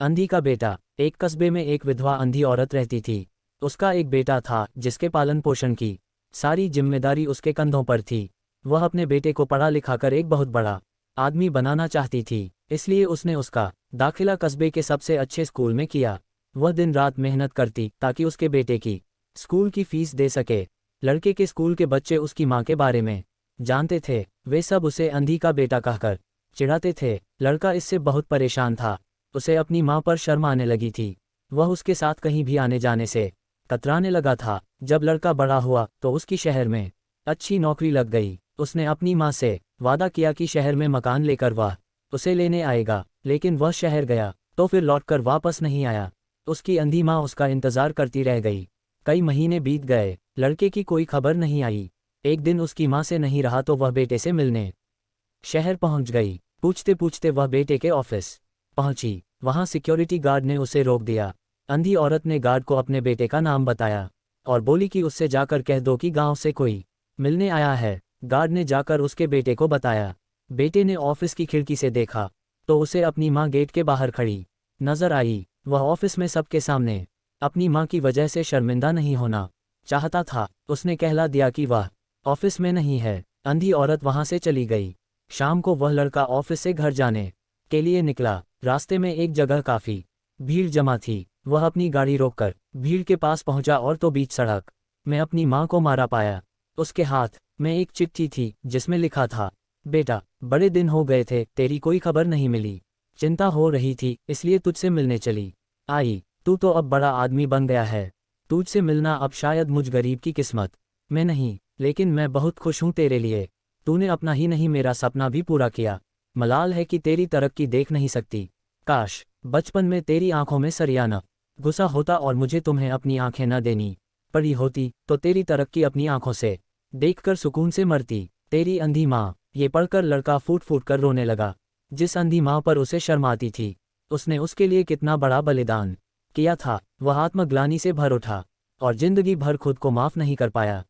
अंधी का बेटा। एक कस्बे में एक विधवा अंधी औरत रहती थी। उसका एक बेटा था जिसके पालन पोषण की सारी जिम्मेदारी उसके कंधों पर थी। वह अपने बेटे को पढ़ा लिखाकर एक बहुत बड़ा आदमी बनाना चाहती थी, इसलिए उसने उसका दाखिला कस्बे के सबसे अच्छे स्कूल में किया। वह दिन रात मेहनत करती ताकि उसके बेटे की स्कूल की फीस दे सके। लड़के के स्कूल के बच्चे उसकी माँ के बारे में जानते थे। वे सब उसे अंधी का बेटा कहकर चिढ़ाते थे। लड़का इससे बहुत परेशान था। उसे अपनी माँ पर शर्म आने लगी थी। वह उसके साथ कहीं भी आने जाने से कतराने लगा था। जब लड़का बड़ा हुआ तो उसकी शहर में अच्छी नौकरी लग गई। उसने अपनी माँ से वादा किया कि शहर में मकान लेकर वह उसे लेने आएगा, लेकिन वह शहर गया तो फिर लौटकर वापस नहीं आया। उसकी अंधी माँ उसका इंतजार करती रह गई। कई महीने बीत गए, लड़के की कोई खबर नहीं आई। एक दिन उसकी माँ से नहीं रहा तो वह बेटे से मिलने शहर पहुंच गई। पूछते पूछते वह बेटे के ऑफिस पहुंची। वहां सिक्योरिटी गार्ड ने उसे रोक दिया। अंधी औरत ने गार्ड को अपने बेटे का नाम बताया और बोली कि उससे जाकर कह दो कि गांव से कोई मिलने आया है। गार्ड ने जाकर उसके बेटे को बताया। बेटे ने ऑफिस की खिड़की से देखा तो उसे अपनी माँ गेट के बाहर खड़ी नजर आई। वह ऑफिस में सबके सामने अपनी माँ की वजह से शर्मिंदा नहीं होना चाहता था। उसने कहला दिया कि वह ऑफिस में नहीं है। अंधी औरत वहां से चली गई। शाम को वह लड़का ऑफिस से घर जाने के लिए निकला। रास्ते में एक जगह काफी भीड़ जमा थी। वह अपनी गाड़ी रोककर भीड़ के पास पहुंचा और तो बीच सड़क में अपनी माँ को मारा पाया। उसके हाथ में एक चिट्ठी थी जिसमें लिखा था, बेटा, बड़े दिन हो गए थे, तेरी कोई खबर नहीं मिली। चिंता हो रही थी इसलिए तुझसे मिलने चली आई। तू तो अब बड़ा आदमी बन गया है। तुझसे मिलना अब शायद मुझ गरीब की किस्मत में नहीं, लेकिन मैं बहुत खुश हूँ तेरे लिए। तूने अपना ही नहीं मेरा सपना भी पूरा किया। मलाल है कि तेरी तरक्की देख नहीं सकती। काश बचपन में तेरी आंखों में सरियाना गुस्सा होता और मुझे तुम्हें अपनी आंखें न देनी पड़ी होती तो तेरी तरक्की अपनी आंखों से देखकर सुकून से मरती। तेरी अंधी माँ। ये पढ़कर लड़का फूट फूट कर रोने लगा। जिस अंधी माँ पर उसे शर्म आती थी, उसने उसके लिए कितना बड़ा बलिदान किया था। वह आत्मग्लानि से भर उठा और जिंदगी भर खुद को माफ नहीं कर पाया।